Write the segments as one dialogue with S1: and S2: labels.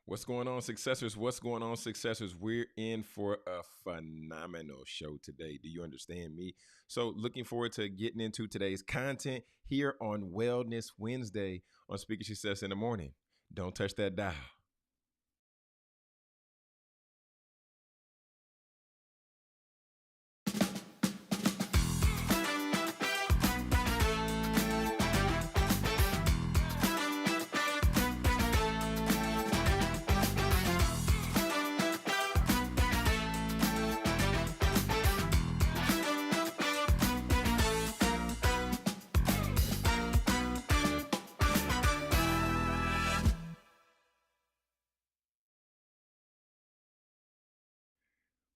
S1: What's going on, successors? What's going on, successors? We're in for a phenomenal show today. Do you understand me? So, looking forward to getting into today's content here on Wellness Wednesday on Speaker Success in the Morning. Don't touch that dial.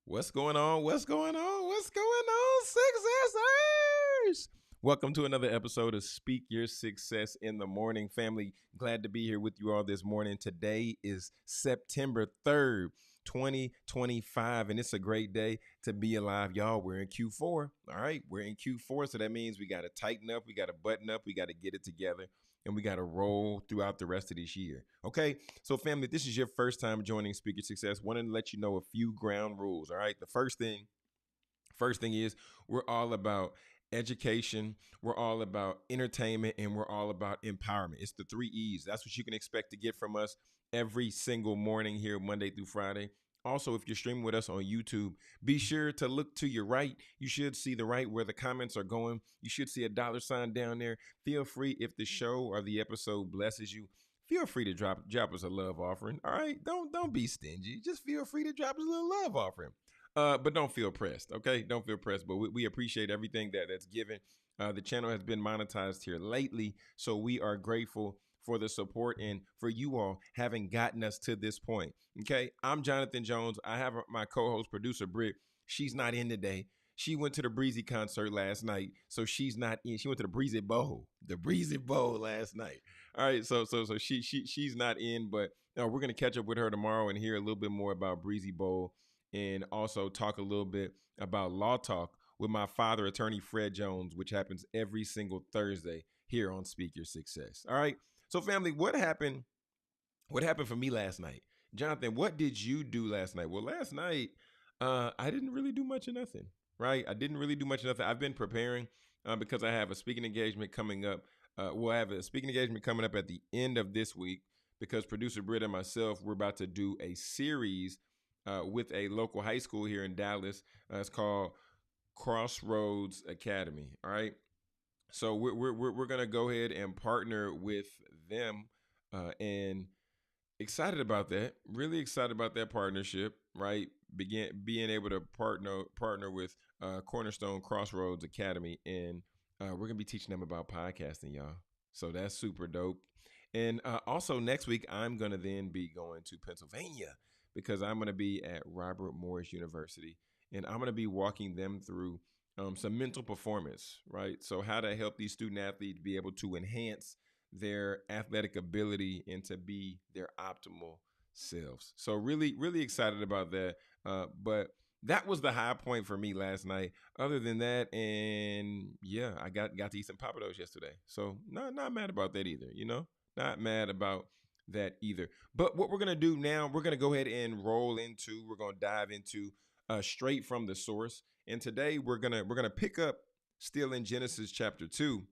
S1: What's going on? What's going on? What's going on, successors? Welcome to another episode of Speak Your Success in the Morning, family. Glad to be here with you all this morning. Today is September 3rd, 2025, and it's a great day to be alive. Y'all, we're in Q4. All right, we're in Q4, so that means we got to tighten up, we got to button up, we got to get it together, and we got to roll throughout the rest of this year. Okay, so family, if this is your first time joining Speaker Success, wanted to let you know a few ground rules. All right, the first thing is we're all about education, we're all about entertainment, and we're all about empowerment. It's the 3 E's. That's what you can expect to get from us every single morning here, Monday through Friday. Also, if you're streaming with us on YouTube, be sure to look to your right. You should see the right where the comments are going. You should see a $ down there. Feel free, if the show or the episode blesses you, feel free to drop us a love offering. All right, don't be stingy. Just feel free to drop us a little love offering. But don't feel pressed, okay? Don't feel pressed. But we appreciate everything that's given. The channel has been monetized here lately, so we are grateful for the support and for you all having gotten us to this point. Okay, I'm Jonathan Jones. I have my co-host, producer Britt. She's not in today. She went to the Breezy concert last night, so she's not in. She went to the Breezy Bowl last night. All right, so she's not in, but we're gonna catch up with her tomorrow and hear a little bit more about Breezy Bowl, and also talk a little bit about Law Talk with my father, attorney Fred Jones, which happens every single Thursday here on Speak Your Success. All right. So family, what happened for me last night? Jonathan, what did you do last night? Well, last night, I didn't really do much of nothing, right? I didn't really do much of nothing. I've been preparing because I have a speaking engagement coming up. I have a speaking engagement coming up at the end of this week because producer Britt and myself, we're about to do a series with a local high school here in Dallas. It's called Crossroads Academy. All right. So we're gonna go ahead and partner with them, and excited about that. Really excited about that partnership. Right, being able to partner with Cornerstone Crossroads Academy, and we're gonna be teaching them about podcasting, y'all. So that's super dope. And also next week, I'm gonna then be going to Pennsylvania because I'm gonna be at Robert Morris University, and I'm gonna be walking them through some mental performance, right? So how to help these student athletes be able to enhance their athletic ability and to be their optimal selves. So really, really excited about that. But that was the high point for me last night. Other than that, and yeah, I got to eat some Papados yesterday. So not mad about that either, Not mad about that either. But what we're gonna do now, we're gonna go ahead and we're gonna dive into straight from the source. And today we're gonna pick up still in Genesis chapter 2.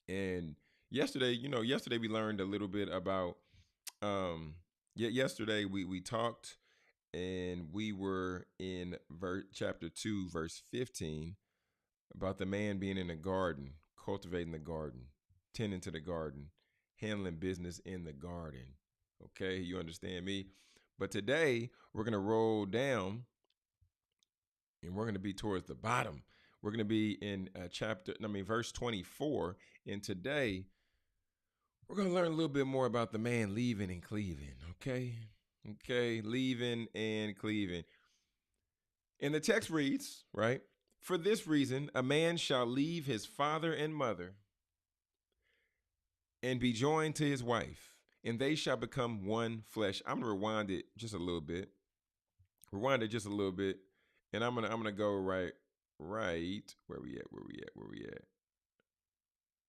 S1: And yesterday we learned a little bit about yesterday we talked, and we were in chapter 2 verse 15 about the man being in the garden, cultivating the garden, tending to the garden, handling business in the garden. Okay, you understand me? But today we're gonna roll down, and we're going to be towards the bottom. We're going to be in verse 24. And today, we're going to learn a little bit more about the man leaving and cleaving. Okay, leaving and cleaving. And the text reads, right? For this reason, a man shall leave his father and mother and be joined to his wife, and they shall become one flesh. I'm going to rewind it just a little bit. And I'm gonna go right where we at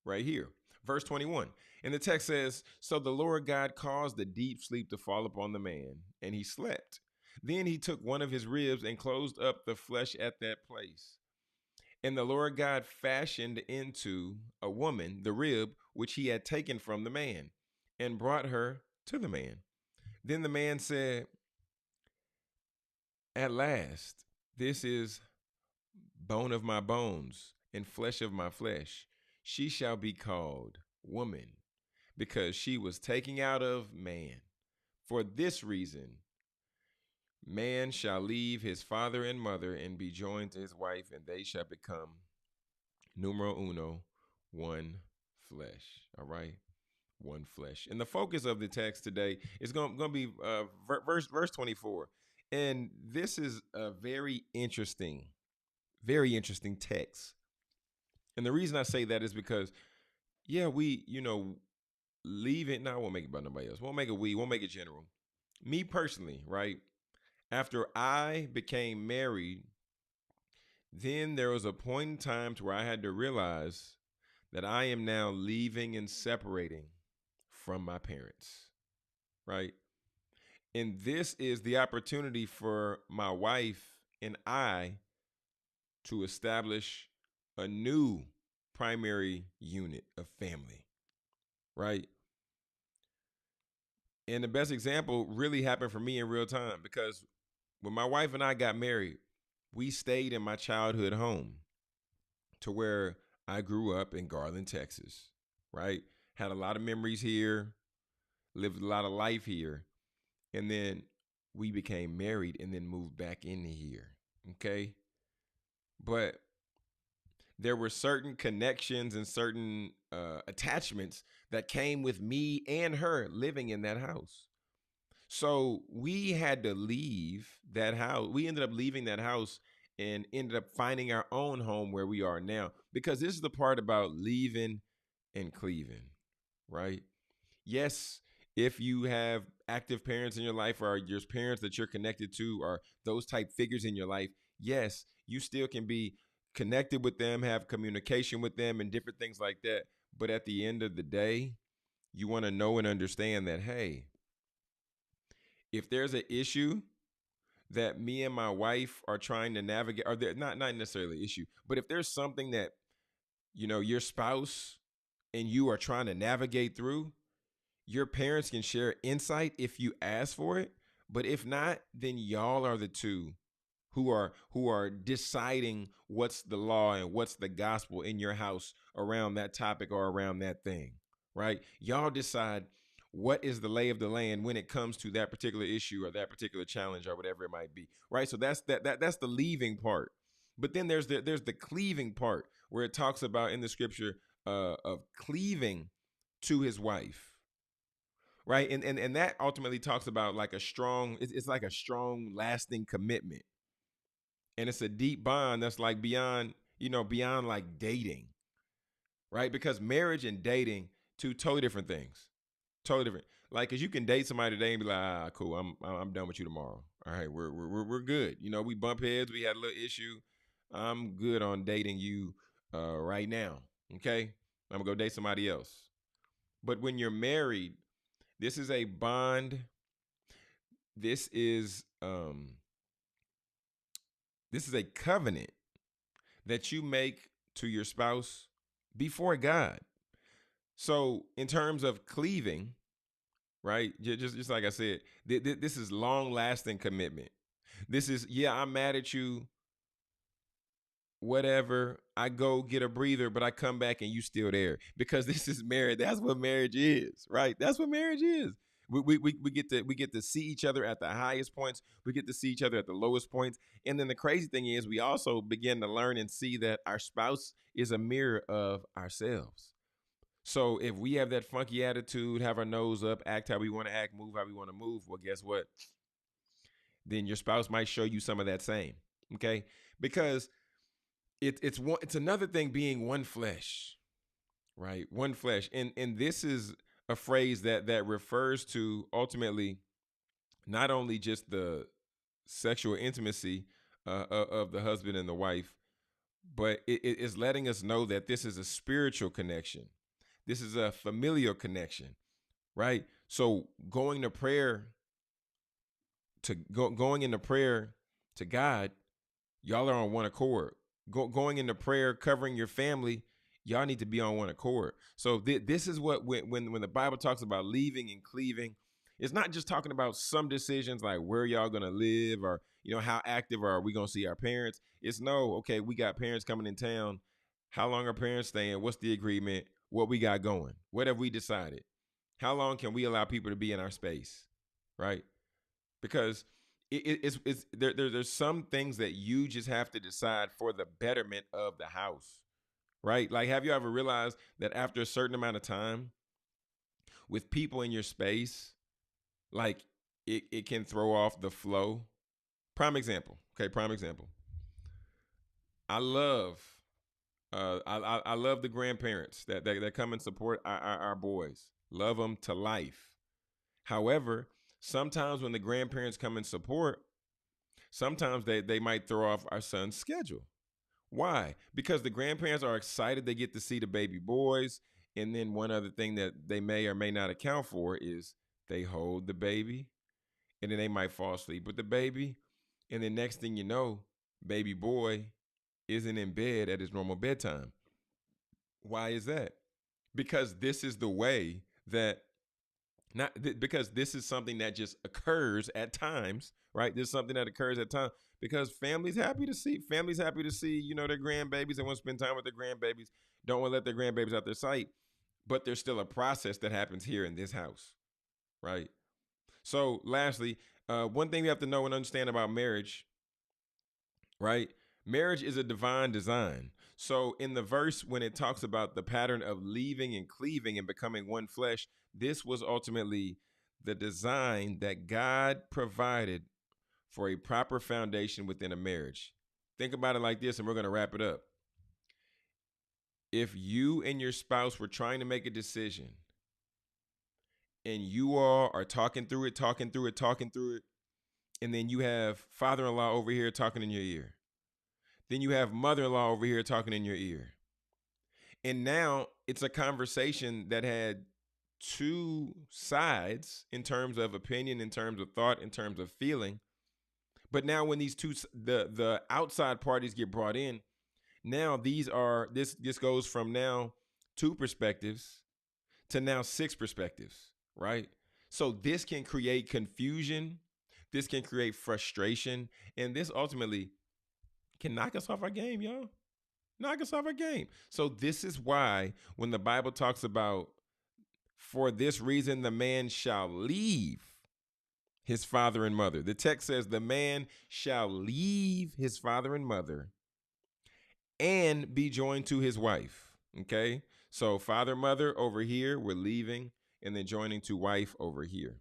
S1: right here. Verse 21. And the text says, so the Lord God caused a deep sleep to fall upon the man, and he slept. Then he took one of his ribs and closed up the flesh at that place. And the Lord God fashioned into a woman the rib which he had taken from the man, and brought her to the man. Then the man said, at last, this is bone of my bones and flesh of my flesh. She shall be called woman, because she was taken out of man. For this reason, man shall leave his father and mother and be joined to his wife, and they shall become numero uno, one flesh. All right, one flesh. And the focus of the text today is going to be verse 24. And this is a very interesting text. And the reason I say that is because, yeah, we, leave it. Now I won't make it about nobody else. Won't make it general. Me personally, right? After I became married, then there was a point in time to where I had to realize that I am now leaving and separating from my parents, right? And this is the opportunity for my wife and I to establish a new primary unit of family, right? And the best example really happened for me in real time, because when my wife and I got married, we stayed in my childhood home to where I grew up in Garland, Texas, right? Had a lot of memories here, lived a lot of life here. And then we became married and then moved back into here, okay? But there were certain connections and certain attachments that came with me and her living in that house. So we had to leave that house. We ended up leaving that house and ended up finding our own home where we are now. Because this is the part about leaving and cleaving, right? Yes, if you have active parents in your life, or your parents that you're connected to, or those type figures in your life, yes, you still can be connected with them, have communication with them, and different things like that. But at the end of the day, you want to know and understand that, hey, if there's an issue that me and my wife are trying to navigate, or not necessarily an issue, but if there's something that, your spouse and you are trying to navigate through, your parents can share insight if you ask for it. But if not, then y'all are the two who are deciding what's the law and what's the gospel in your house around that topic or around that thing, right? Y'all decide what is the lay of the land when it comes to that particular issue or that particular challenge or whatever it might be, right? So that's that's the leaving part. But then there's the cleaving part, where it talks about in the scripture of cleaving to his wife, right? And that ultimately talks about like it's like a strong, lasting commitment. And it's a deep bond that's like beyond like dating, right? Because marriage and dating, two totally different things. Totally different. Like, cause you can date somebody today and be like, cool, I'm done with you tomorrow. All right, we're good. We bump heads, we had a little issue. I'm good on dating you right now. Okay? I'm gonna go date somebody else. But when you're married, this is a bond. This is a covenant that you make to your spouse before God. So in terms of cleaving, right? Just like I said, this is long lasting commitment. This is, yeah, I'm mad at you, whatever. I go get a breather, but I come back and you still there, because this is marriage. That's what marriage is, right? That's what marriage is. We get to see each other at the highest points. We get to see each other at the lowest points. And then the crazy thing is, we also begin to learn and see that our spouse is a mirror of ourselves. So if we have that funky attitude, have our nose up, act how we want to act, move how we want to move, well, guess what? Then your spouse might show you some of that same. Okay, because it's another thing being one flesh, right? One flesh, and this is a phrase that refers to ultimately not only just the sexual intimacy of the husband and the wife, but it is letting us know that this is a spiritual connection. This is a familial connection, right? So going into prayer to God, y'all are on one accord. Going into prayer, covering your family, y'all need to be on one accord. So this is what when the Bible talks about leaving and cleaving, it's not just talking about some decisions like where y'all gonna live or how active are we gonna see our parents. It's no, okay, we got parents coming in town. How long are parents staying? What's the agreement? What we got going? What have we decided? How long can we allow people to be in our space, right? Because there's some things that you just have to decide for the betterment of the house, right? Like, have you ever realized that after a certain amount of time with people in your space, like it can throw off the flow? Prime example. Okay, prime example. I love I love the grandparents that come and support our boys. Love them to life. However, sometimes when the grandparents come and support, sometimes they might throw off our son's schedule. Why? Because the grandparents are excited they get to see the baby boys. And then one other thing that they may or may not account for is they hold the baby and then they might fall asleep with the baby. And then next thing you know, baby boy isn't in bed at his normal bedtime. Why is that? Because this is the way that because this is something that just occurs at times, right? This is something that occurs at times because families happy to see their grandbabies. They want to spend time with their grandbabies. Don't want to let their grandbabies out their sight, but there's still a process that happens here in this house, right? So lastly, one thing we have to know and understand about marriage, right? Marriage is a divine design. So in the verse, when it talks about the pattern of leaving and cleaving and becoming one flesh, this was ultimately the design that God provided for a proper foundation within a marriage. Think about it like this, and we're going to wrap it up. If you and your spouse were trying to make a decision and you all are talking through it, and then you have father-in-law over here talking in your ear. Then you have mother-in-law over here talking in your ear. And now it's a conversation that had two sides in terms of opinion, in terms of thought, in terms of feeling. But now when these the outside parties get brought in, now this goes from now 2 perspectives to now 6 perspectives, right? So this can create confusion, this can create frustration, and this ultimately can knock us off our game, y'all. Knock us off our game. So this is why when the Bible talks about, for this reason, the man shall leave his father and mother. The text says the man shall leave his father and mother and be joined to his wife. Okay. So father, mother over here, we're leaving and then joining to wife over here.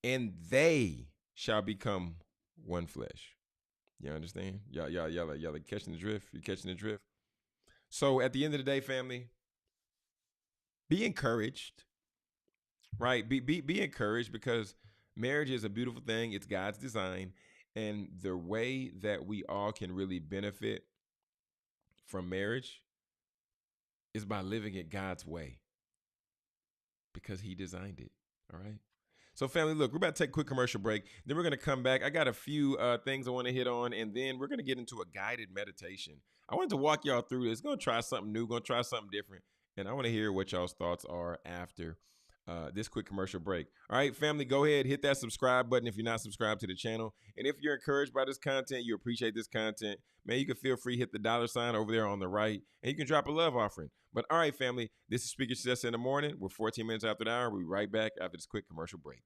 S1: And they shall become one flesh. You understand? Y'all are catching the drift. You catching the drift? So at the end of the day, family, be encouraged, right? Be encouraged because marriage is a beautiful thing. It's God's design. And the way that we all can really benefit from marriage is by living it God's way because he designed it. All right. So family, look, we're about to take a quick commercial break. Then we're going to come back. I got a few things I want to hit on, and then we're going to get into a guided meditation. I wanted to walk y'all through this. Going to try something new, going to try something different, and I want to hear what y'all's thoughts are after this quick commercial break. All right, family, go ahead, hit that subscribe button if you're not subscribed to the channel. And if you're encouraged by this content, you appreciate this content, man, you can feel free, hit the $ over there on the right, and you can drop a love offering. But all right, family, this is Speaker Success in the Morning. We're 14 minutes after the hour. We'll be right back after this quick commercial break.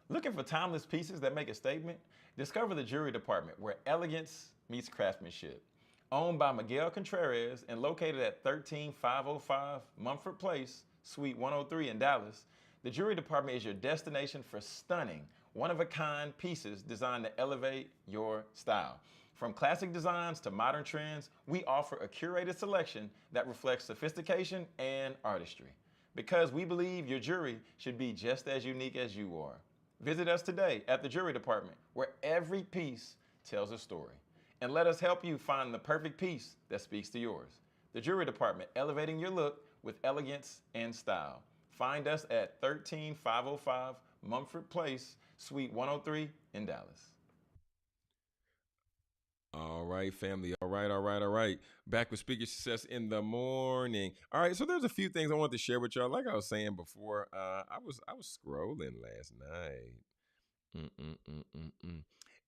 S1: Looking for timeless pieces that make a statement? Discover the Jewelry Department, where elegance meets craftsmanship. Owned by Miguel Contreras and located at 13505 Mumford Place, Suite 103 in Dallas, the Jewelry Department is your destination for stunning, one-of-a-kind pieces designed to elevate your style. From classic designs to modern trends, we offer a curated selection that reflects sophistication and artistry. Because we believe your jewelry should be just as unique as you are. Visit us today at the Jewelry Department, where every piece tells a story. And let us help you find the perfect piece that speaks to yours. The Jewelry Department, elevating your look with elegance and style. Find us at 13505 Mumford Place, Suite 103 in Dallas. All right, family. All right. Back with Speaker Success in the morning. All right, so there's a few things I want to share with y'all. Like I was saying before, I was scrolling last night.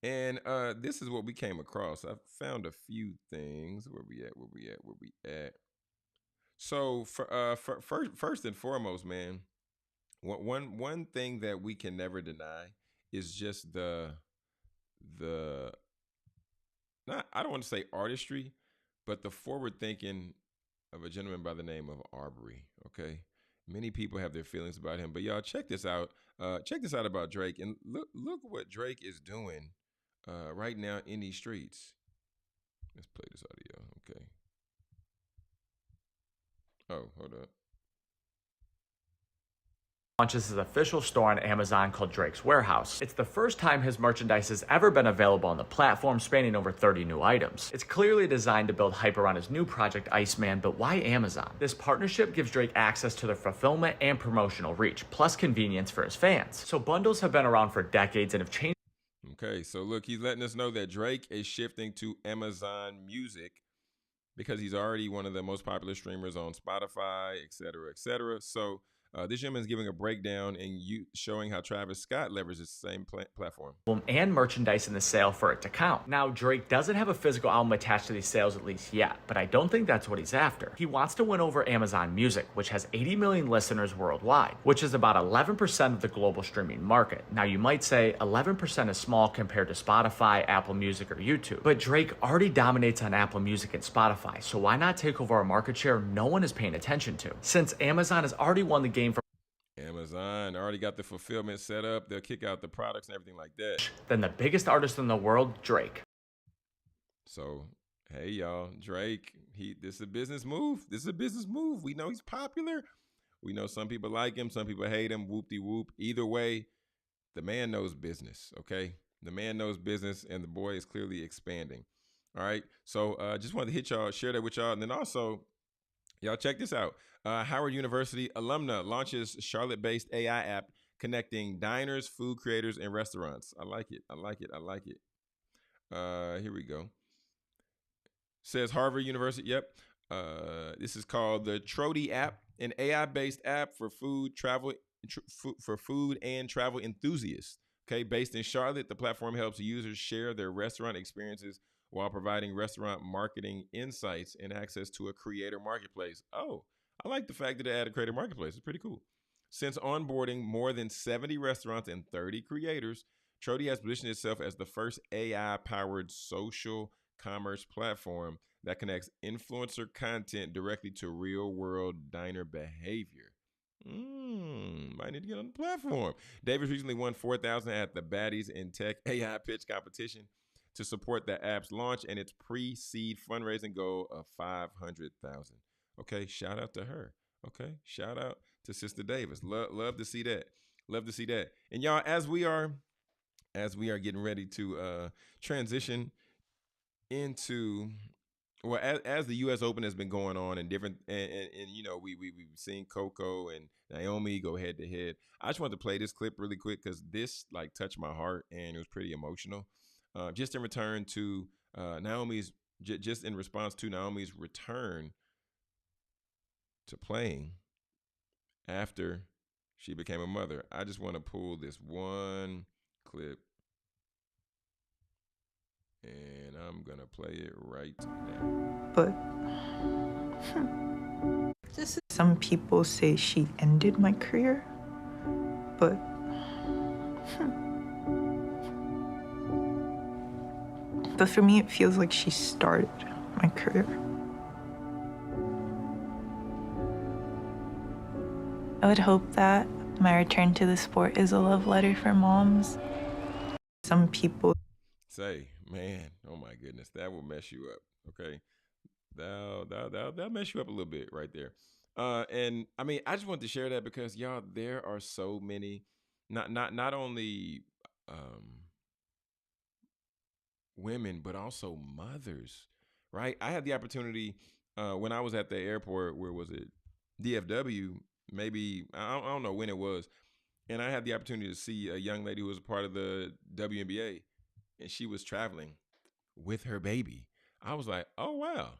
S1: And this is what we came across. I found a few things. Where we at? So first and foremost, man, one thing that we can never deny is just the not, I don't want to say artistry, but the forward thinking of a gentleman by the name of Arbery. Okay, many people have their feelings about him, but y'all check this out. Check this out about Drake, and look what Drake is doing right now in these streets. Let's play this audio. Okay. Oh, hold up.
S2: Launches his official store on Amazon called Drake's Warehouse. It's the first time his merchandise has ever been available on the platform, spanning over 30 new items. It's clearly designed to build hype around his new project Iceman, but why Amazon? This partnership gives Drake access to their fulfillment and promotional reach, plus convenience for his fans. So bundles have been around for decades and have changed.
S1: Okay, so look, he's letting us know that Drake is shifting to Amazon Music because he's already one of the most popular streamers on Spotify, et cetera, et cetera. So this gentleman's giving a breakdown and showing how Travis Scott leverages the same platform.
S2: And merchandise in the sale for it to count. Now, Drake doesn't have a physical album attached to these sales at least yet, but I don't think that's what he's after. He wants to win over Amazon Music, which has 80 million listeners worldwide, which is about 11% of the global streaming market. Now, you might say 11% is small compared to Spotify, Apple Music, or YouTube, but Drake already dominates on Apple Music and Spotify, so why not take over a market share no one is paying attention to? Since Amazon has already won the game for
S1: Amazon already got the fulfillment set up. They'll kick out the products and everything like that.
S2: Then the biggest artist in the world, Drake.
S1: So, hey y'all, Drake, this is a business move. This is a business move. We know he's popular. We know some people like him, some people hate him. Whoop-de-whoop. Either way, the man knows business, okay? The man knows business, and the boy is clearly expanding. All right. So just wanted to hit y'all, share that with y'all. And then also, y'all check this out. Howard University alumna launches Charlotte-based AI app connecting diners, food creators, and restaurants. I like it. Here we go. Says Harvard University. Yep. This is called the Trody app, an AI-based app for food and travel enthusiasts. Okay, based in Charlotte, the platform helps users share their restaurant experiences while providing restaurant marketing insights and access to a creator marketplace. Oh, I like the fact that they added creator marketplace. It's pretty cool. Since onboarding more than 70 restaurants and 30 creators, Trody has positioned itself as the first AI-powered social commerce platform that connects influencer content directly to real-world diner behavior. Might need to get on the platform. Davis recently won $4,000 at the Baddies in Tech AI pitch competition to support the app's launch and its pre-seed fundraising goal of $500,000. Okay, shout out to her. Okay, shout out to Sister Davis. Love to see that. Love to see that. And y'all, as we are getting ready to transition into, well, as the U.S. Open has been going on and different, and you know, we've seen Coco and Naomi go head to head. I just wanted to play this clip really quick because this like touched my heart and it was pretty emotional. Just in return to just in response to Naomi's return to playing after she became a mother. I just want to pull this one clip and I'm gonna play it right now.
S3: But some people say she ended my career, but for me it feels like she started my career. I would hope that my return to the sport is a love letter for moms. Some people
S1: say, man, oh my goodness, that will mess you up. Okay, that'll mess you up a little bit right there. And I mean, I just wanted to share that because y'all, there are so many, not only women but also mothers, right? I had the opportunity when I was at the airport. Where was it? DFW, maybe I don't know when it was, and I had the opportunity to see a young lady who was a part of the WNBA, and she was traveling with her baby. I was like, oh wow,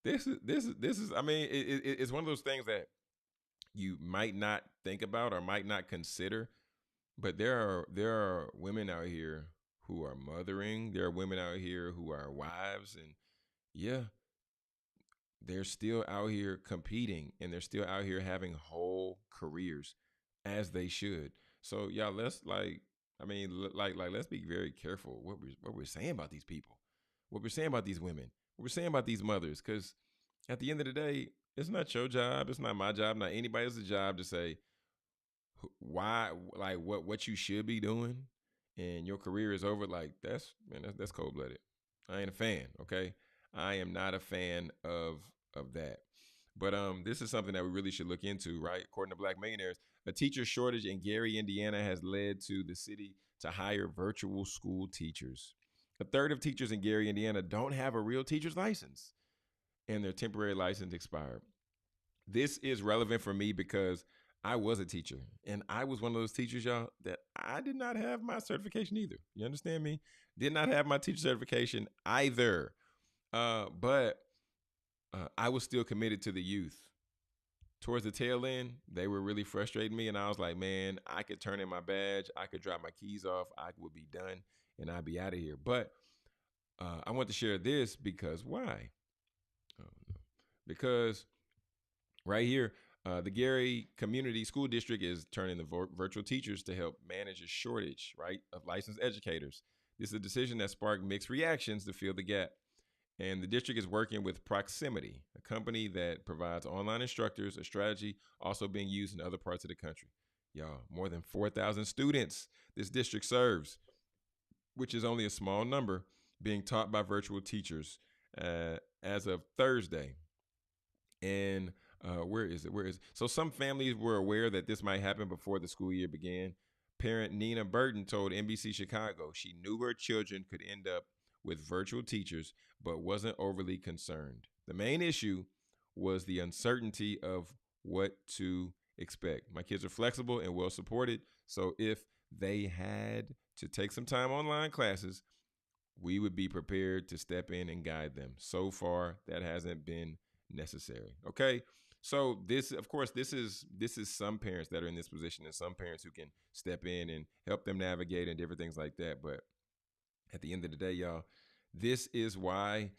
S1: this is. I mean, it's one of those things that you might not think about or might not consider, but there are women out here who are mothering. There are women out here who are wives, and yeah, they're still out here competing and they're still out here having whole careers as they should. So yeah, let's let's be very careful what we're saying about these people, what we're saying about these women, what we're saying about these mothers, because at the end of the day, it's not your job, it's not my job, not anybody else's job to say why, like what you should be doing, and your career is over. Like that's cold blooded. I ain't a fan. Okay, I am not a fan of that. But this is something that we really should look into, right? According to Black Millionaires, a teacher shortage in Gary, Indiana, has led to the city to hire virtual school teachers. A third of teachers in Gary, Indiana, don't have a real teacher's license, and their temporary license expired. This is relevant for me because I was a teacher, and I was one of those teachers, y'all, that I did not have my certification either. You understand me? Did not have my teacher certification either. But I was still committed to the youth. Towards the tail end, they were really frustrating me, and I was like, man, I could turn in my badge, I could drop my keys off, I would be done, and I'd be out of here. But I want to share this because why? Oh, no. Because right here, the Gary Community School District is turning the virtual teachers to help manage a shortage, right, of licensed educators. This is a decision that sparked mixed reactions to fill the gap. And the district is working with Proximity, a company that provides online instructors, a strategy also being used in other parts of the country. Y'all, more than 4,000 students this district serves, which is only a small number, being taught by virtual teachers as of Thursday. And where is it? Where is it? So some families were aware that this might happen before the school year began. Parent Nina Burton told NBC Chicago she knew her children could end up with virtual teachers, but wasn't overly concerned. The main issue was the uncertainty of what to expect. My kids are flexible and well supported, so if they had to take some time online classes, we would be prepared to step in and guide them. So far, that hasn't been necessary. Okay. So this, of course, this is some parents that are in this position and some parents who can step in and help them navigate and different things like that. But at the end of the day, y'all, this is why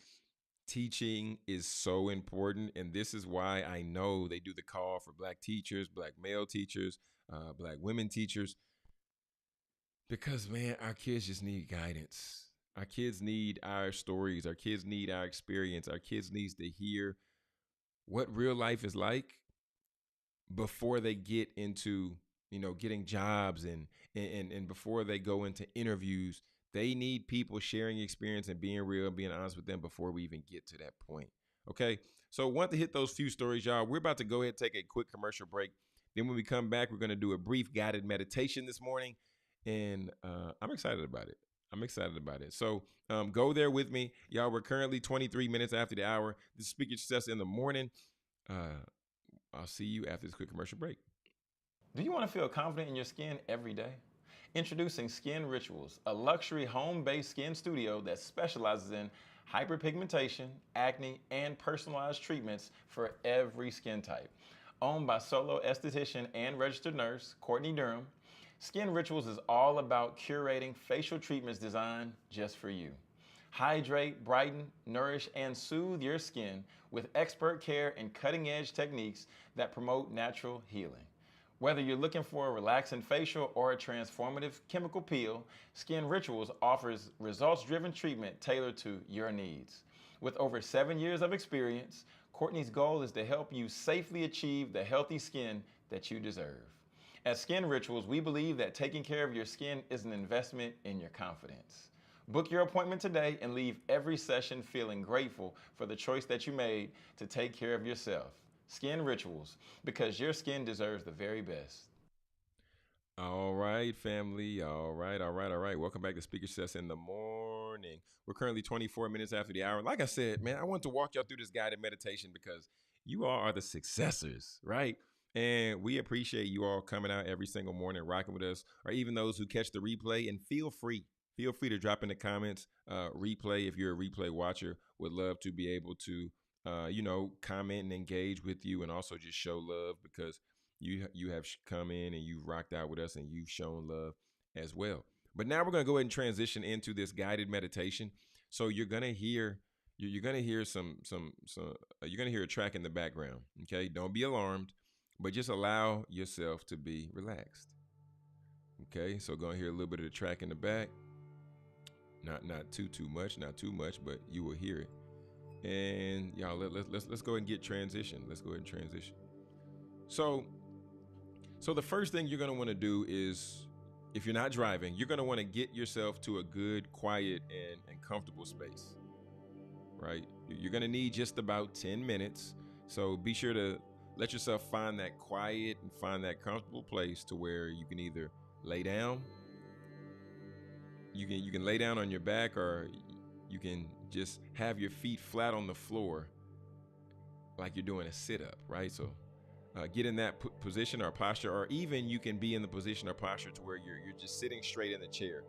S1: teaching is so important. And this is why I know they do the call for Black teachers, Black male teachers, Black women teachers, because man, our kids just need guidance. Our kids need our stories. Our kids need our experience. Our kids needs to hear what real life is like before they get into, getting jobs and before they go into interviews. They need people sharing experience and being real and being honest with them before we even get to that point. Okay. So want to hit those few stories, y'all. We're about to go ahead and take a quick commercial break. Then when we come back, we're going to do a brief guided meditation this morning. And I'm excited about it. So go there with me. Y'all, we're currently 23 minutes after the hour. This is Speak Your Success in the Morning. I'll see you after this quick commercial break. Do you want to feel confident in your skin every day? Introducing Skin Rituals, a luxury home-based skin studio that specializes in hyperpigmentation, acne, and personalized treatments for every skin type. Owned by solo esthetician and registered nurse Courtney Durham, Skin Rituals is all about curating facial treatments designed just for you. Hydrate, brighten, nourish, and soothe your skin with expert care and cutting-edge techniques that promote natural healing. Whether you're looking for a relaxing facial or a transformative chemical peel, Skin Rituals offers results-driven treatment tailored to your needs. With over 7 years of experience, Courtney's goal is to help you safely achieve the healthy skin that you deserve. At Skin Rituals, we believe that taking care of your skin is an investment in your confidence. Book your appointment today and leave every session feeling grateful for the choice that you made to take care of yourself. Skin Rituals, because your skin deserves the very best. All right, family. All right. Welcome back to Speaker Success in the Morning. We're currently 24 minutes after the hour. Like I said, man, I want to walk y'all through this guided meditation because You all are the successors, right? And we appreciate you all coming out every single morning, rocking with us, or even those who catch the replay. And feel free to drop in the comments, replay if you're a replay watcher. Would love to be able to, comment and engage with you, and also just show love, because you have come in and you've rocked out with us and you've shown love as well. But now we're going to go ahead and transition into this guided meditation. So you're going to hear you're going to hear you're going to hear a track in the background. Okay, don't be alarmed, but just allow yourself to be relaxed. Okay, so going to hear a little bit of the track in the back. Not too much, but you will hear it. And y'all, let's go ahead and get transition. Let's go ahead and transition. So the first thing you're going to want to do is, if you're not driving, you're going to want to get yourself to a good, quiet, and comfortable space, right? You're going to need just about 10 minutes. So be sure to let yourself find that quiet and find that comfortable place to where you can either lay down. You can lay down on your back, or you can just have your feet flat on the floor like you're doing a sit-up, right? So get in that position or posture, or even you can be in the position or posture to where you're just sitting straight in the chair,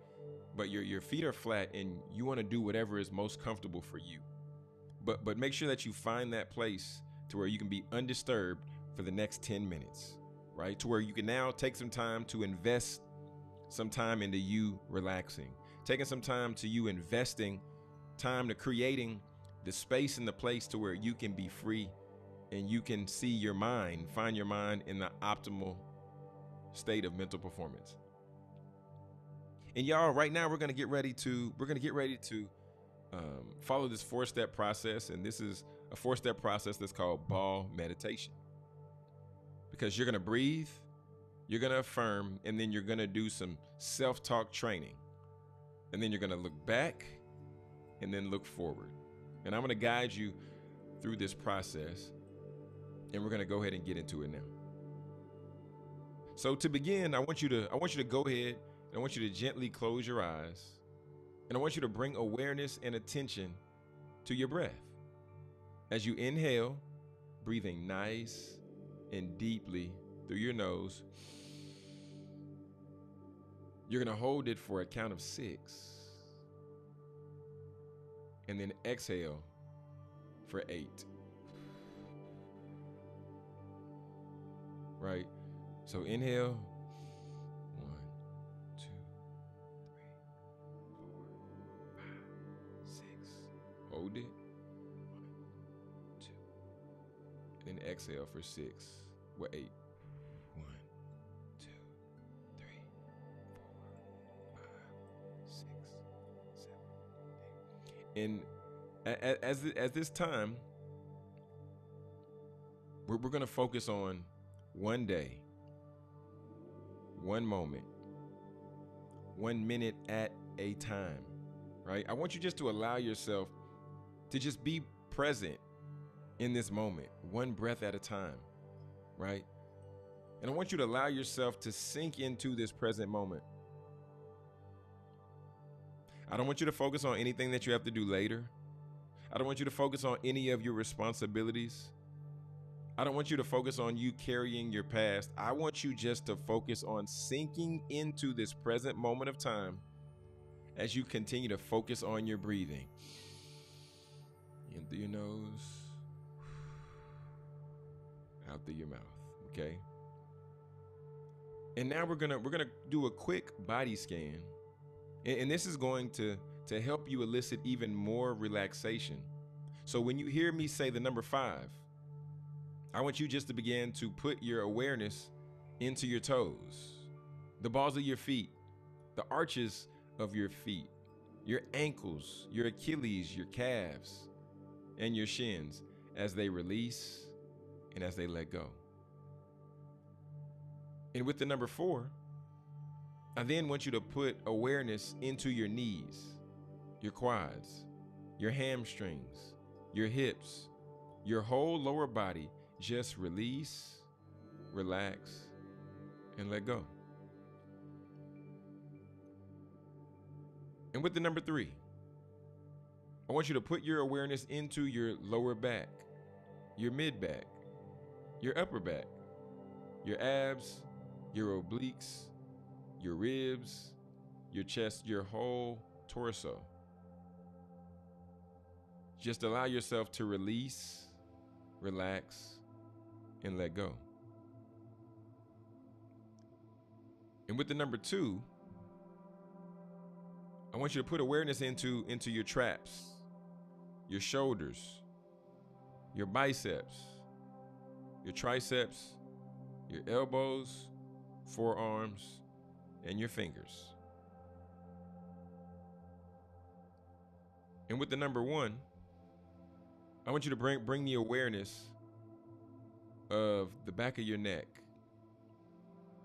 S1: but your feet are flat and you want to do whatever is most comfortable for you. But make sure that you find that place to where you can be undisturbed for the next 10 minutes, right? To where you can now take some time to invest some time into you relaxing, taking some time to you investing time to creating the space and the place to where you can be free and you can see your mind, find your mind in the optimal state of mental performance. And y'all, right now we're gonna get ready to follow this 4-step process, and this is a 4-step process that's called ball meditation. Because you're gonna breathe, you're gonna affirm, and then you're gonna do some self-talk training, and then you're gonna look back, and then look forward. And I'm gonna guide you through this process. And we're going to go ahead and get into it now. So to begin, I want you to go ahead and I want you to gently close your eyes. And I want you to bring awareness and attention to your breath. As you inhale, breathing nice and deeply through your nose, you're going to hold it for a count of 6. And then exhale for 8. Right? So inhale. 1, 2, 3, 4, 5, 6. Hold it. 1, 2. And then exhale for 6. Well, 8. 1, 2, 3, 4, 5, 6, 7, 8. And as this time, we're going to focus on one day, one moment, 1 minute at a time, right? I want you just to allow yourself to just be present in this moment, one breath at a time, right? And I want you to allow yourself to sink into this present moment. I don't want you to focus on anything that you have to do later. I don't want you to focus on any of your responsibilities. I don't want you to focus on you carrying your past. I want you just to focus on sinking into this present moment of time as you continue to focus on your breathing. In through your nose, out through your mouth, okay? And now we're gonna do a quick body scan. And this is going to help you elicit even more relaxation. So when you hear me say the number 5, I want you just to begin to put your awareness into your toes, the balls of your feet, the arches of your feet, your ankles, your Achilles, your calves, and your shins as they release and as they let go. And with the number 4, I then want you to put awareness into your knees, your quads, your hamstrings, your hips, your whole lower body. Just release, relax, and let go. And with the number 3, I want you to put your awareness into your lower back, your mid back, your upper back, your abs, your obliques, your ribs, your chest, your whole torso. Just allow yourself to release, relax, and let go. And with the number 2, I want you to put awareness into your traps, your shoulders, your biceps, your triceps, your elbows, forearms, and your fingers. And with the number 1, I want you to bring the awareness of the back of your neck,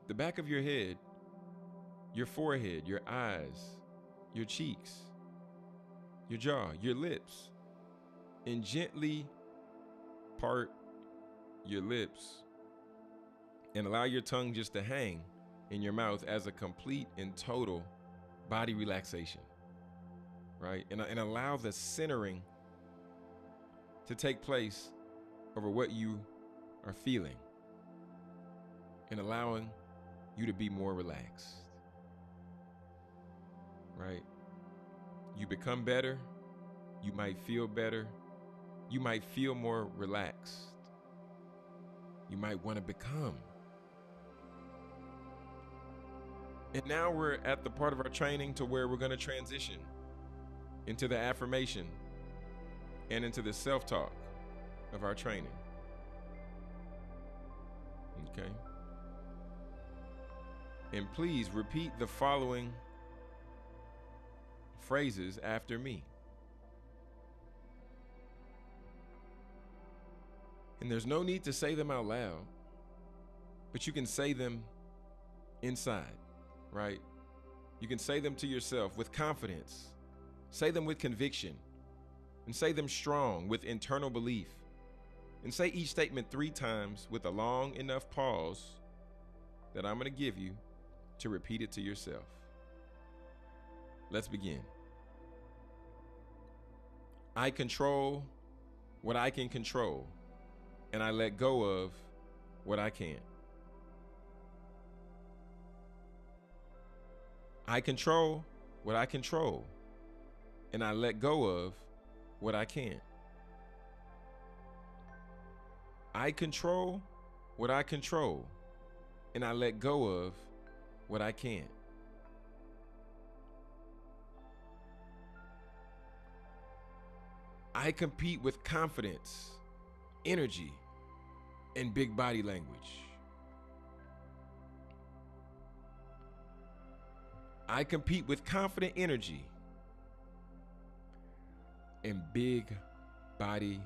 S1: the back of your head, your forehead, your eyes, your cheeks, your jaw, your lips, and gently part your lips and allow your tongue just to hang in your mouth as a complete and total body relaxation, right? And allow the centering to take place over what you are feeling and allowing you to be more relaxed, right? You become better. You might feel better. You might feel more relaxed. You might want to become. And now we're at the part of our training to where we're going to transition into the affirmation and into the self-talk of our training. Okay? And please repeat the following phrases after me. And there's no need to say them out loud, but you can say them inside, right? You can say them to yourself with confidence. Say them with conviction. And say them strong with internal belief. And say each statement 3 times with a long enough pause that I'm going to give you to repeat it to yourself. Let's begin. I control what I can control, and I let go of what I can't. I control what I control, and I let go of what I can't. I control what I control, and I let go of what I can't. I compete with confidence, energy, and big body language. I compete with confident energy and big body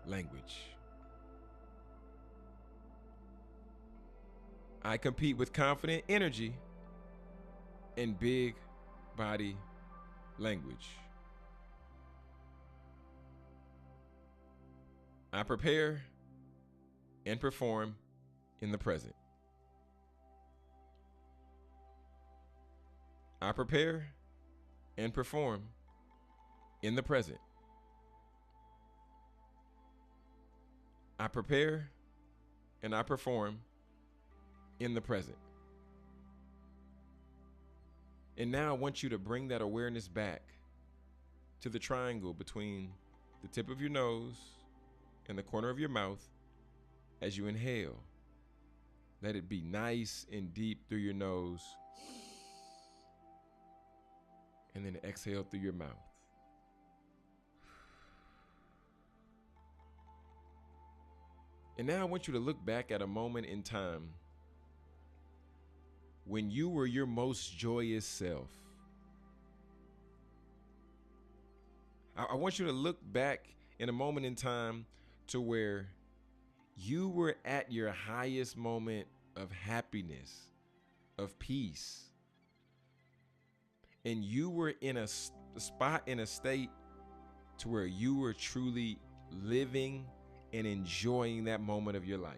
S1: language. I compete with confident energy and big body language. I prepare and perform in the present. I prepare and perform in the present. I prepare and I perform in the present. And now I want you to bring that awareness back to the triangle between the tip of your nose and the corner of your mouth as you inhale. Let it be nice and deep through your nose. And then exhale through your mouth. And now I want you to look back at a moment in time when you were your most joyous self. I want you to look back in a moment in time to where you were at your highest moment of happiness, of peace. And you were in a spot, in a state to where you were truly living and enjoying that moment of your life.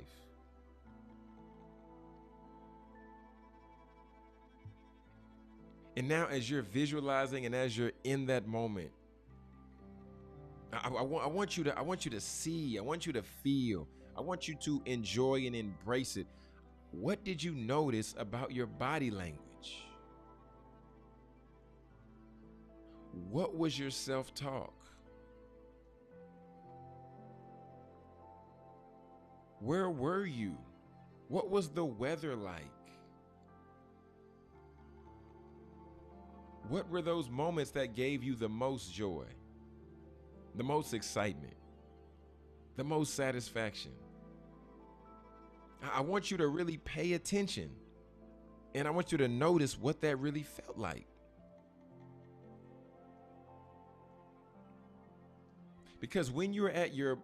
S1: And now as you're visualizing and as you're in that moment, I want you to see, I want you to feel, I want you to enjoy and embrace it. What did you notice about your body language? What was your self-talk? Where were you? What was the weather like? What were those moments that gave you the most joy, the most excitement, the most satisfaction? I want you to really pay attention, and I want you to notice what that really felt like. Because when you're at your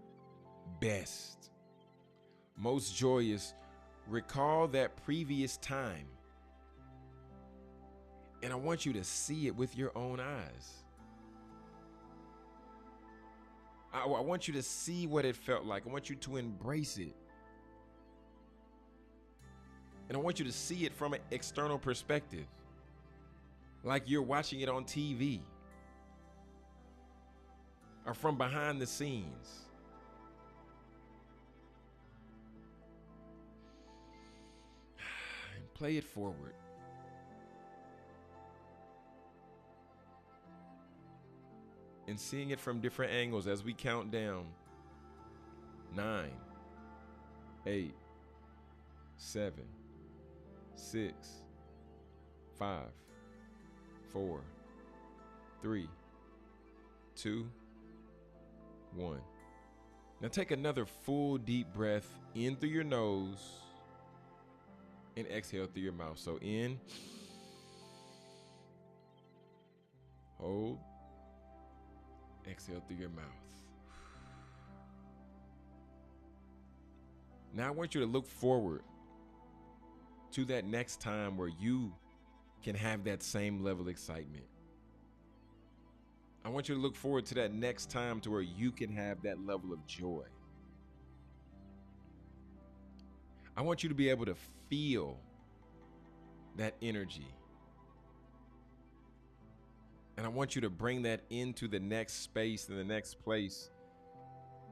S1: best, most joyous, recall that previous time. And I want you to see it with your own eyes. I want you to see what it felt like. I want you to embrace it. And I want you to see it from an external perspective, like you're watching it on TV or from behind the scenes. And play it forward. And seeing it from different angles as we count down. 9, 8, 7, 6, 5, 4, 3, 2, 1. Now take another full deep breath in through your nose and exhale through your mouth. So in, hold, exhale through your mouth. Now I want you to look forward to that next time where you can have that same level of excitement. I want you to look forward to that next time to where you can have that level of joy. I want you to be able to feel that energy. And I want you to bring that into the next space and the next place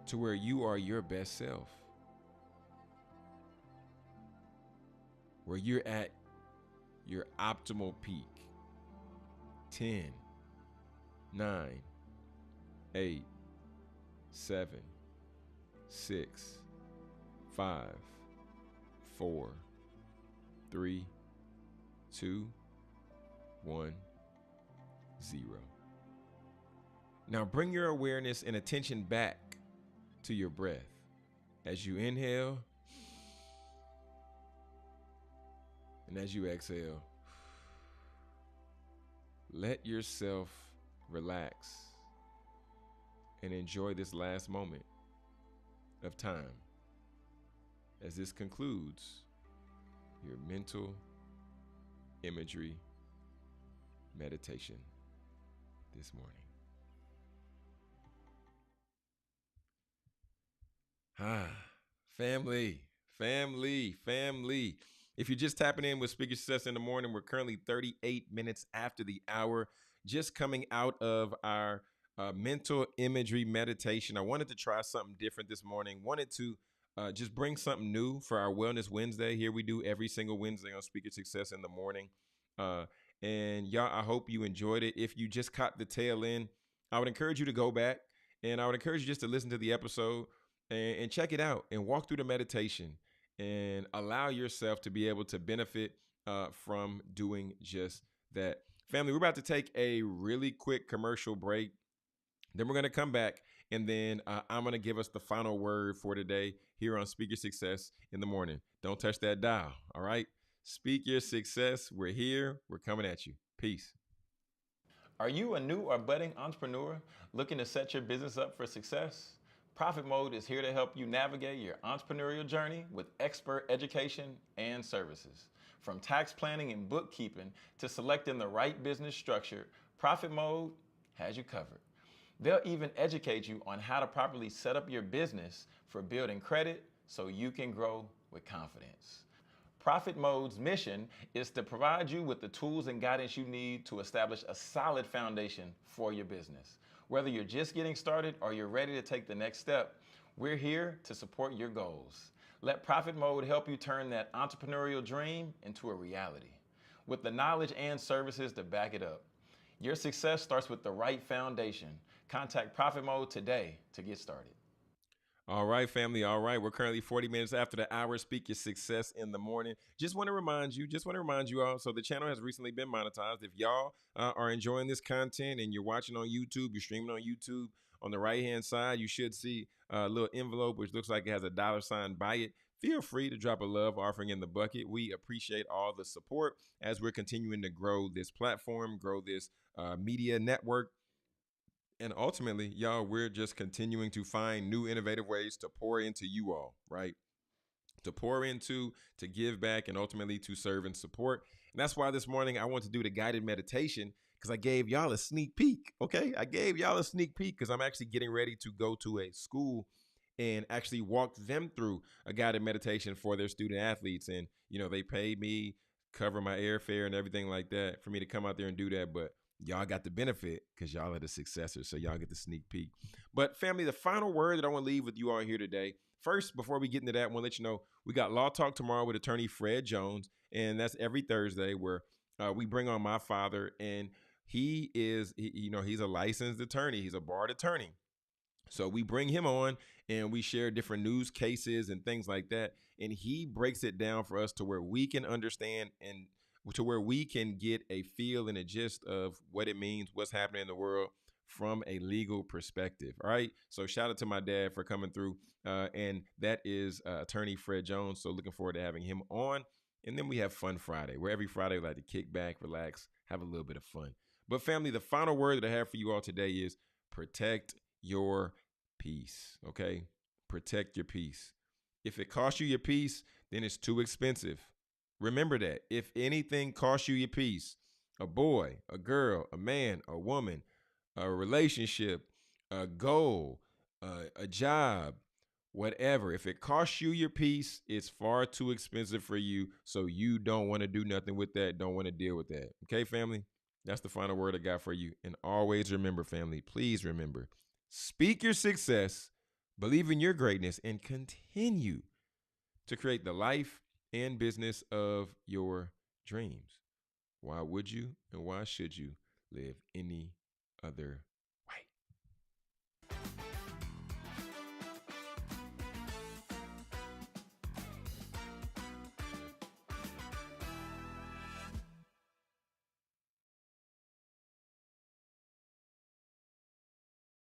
S1: to where you are your best self. Where you're at your optimal peak. 10, 9, 8, 7, 6, 5, 4, 3, 2, 1, 0. Now bring your awareness and attention back to your breath. As you inhale and as you exhale, let yourself relax and enjoy this last moment of time as this concludes your mental imagery meditation this morning. Family. If you're just tapping in with Speak Your Success in the Morning, we're currently 38 minutes after the hour, just coming out of our mental imagery meditation. I wanted to try something different this morning. Wanted to just bring something new for our Wellness Wednesday. Here we do every single Wednesday on Speak Your Success in the Morning. And y'all, I hope you enjoyed it. If you just caught the tail end, I would encourage you to go back, and I would encourage you just to listen to the episode and check it out and walk through the meditation and allow yourself to be able to benefit from doing just that. Family, we're about to take a really quick commercial break. Then we're going to come back, and then I'm going to give us the final word for today here on Speak Your Success in the Morning. Don't touch that dial, all right? Speak Your Success. We're here. We're coming at you. Peace. Are you a new or budding entrepreneur looking to set your business up for success? Profit Mode is here to help you navigate your entrepreneurial journey with expert education and services. From tax planning and bookkeeping to selecting the right business structure, Profit Mode has you covered. They'll even educate you on how to properly set up your business for building credit so you can grow with confidence. Profit Mode's mission is to provide you with the tools and guidance you need to establish a solid foundation for your business. Whether you're just getting started or you're ready to take the next step, we're here to support your goals. Let Profit Mode help you turn that entrepreneurial dream into a reality with the knowledge and services to back it up. Your success starts with the right foundation. Contact Profit Mode today to get started. All right, family. All right. We're currently 40 minutes after the hour. Speak your success in the morning. Just want to remind you all. So the channel has recently been monetized. If y'all are enjoying this content and you're watching on YouTube, you're streaming on YouTube, on the right-hand side, you should see a little envelope, which looks like it has a $ by it. Feel free to drop a love offering in the bucket. We appreciate all the support as we're continuing to grow this platform, grow this media network. And ultimately, y'all, we're just continuing to find new innovative ways to pour into you all, right? To pour into, to give back, and ultimately to serve and support. And that's why this morning I want to do the guided meditation, because I gave y'all a sneak peek, okay? I gave y'all a sneak peek because I'm actually getting ready to go to a school and actually walk them through a guided meditation for their student athletes. And, you know, they paid me, cover my airfare and everything like that for me to come out there and do that. But y'all got the benefit because y'all are the successors, so y'all get the sneak peek. But family, the final word that I want to leave with you all here today. First, before we get into that, I want to let you know we got Law Talk tomorrow with attorney Fred Jones, and that's every Thursday where we bring on my father, and he's a licensed attorney. He's a barred attorney. So we bring him on and we share different news cases and things like that, and he breaks it down for us to where we can understand and to where we can get a feel and a gist of what it means, what's happening in the world from a legal perspective. All right. So shout out to my dad for coming through. And that is attorney Fred Jones. So looking forward to having him on. And then we have Fun Friday, where every Friday we like to kick back, relax, have a little bit of fun. But family, the final word that I have for you all today is protect your peace. Okay. Protect your peace. If it costs you your peace, then it's too expensive. Remember that. If anything costs you your peace, a boy, a girl, a man, a woman, a relationship, a goal, a job, whatever, if it costs you your peace, it's far too expensive for you. So you don't want to do nothing with that. Don't want to deal with that. Okay, family? That's the final word I got for you. And always remember, family, please remember, speak your success, believe in your greatness, and continue to create the life and business of your dreams. Why would you and why should you live any other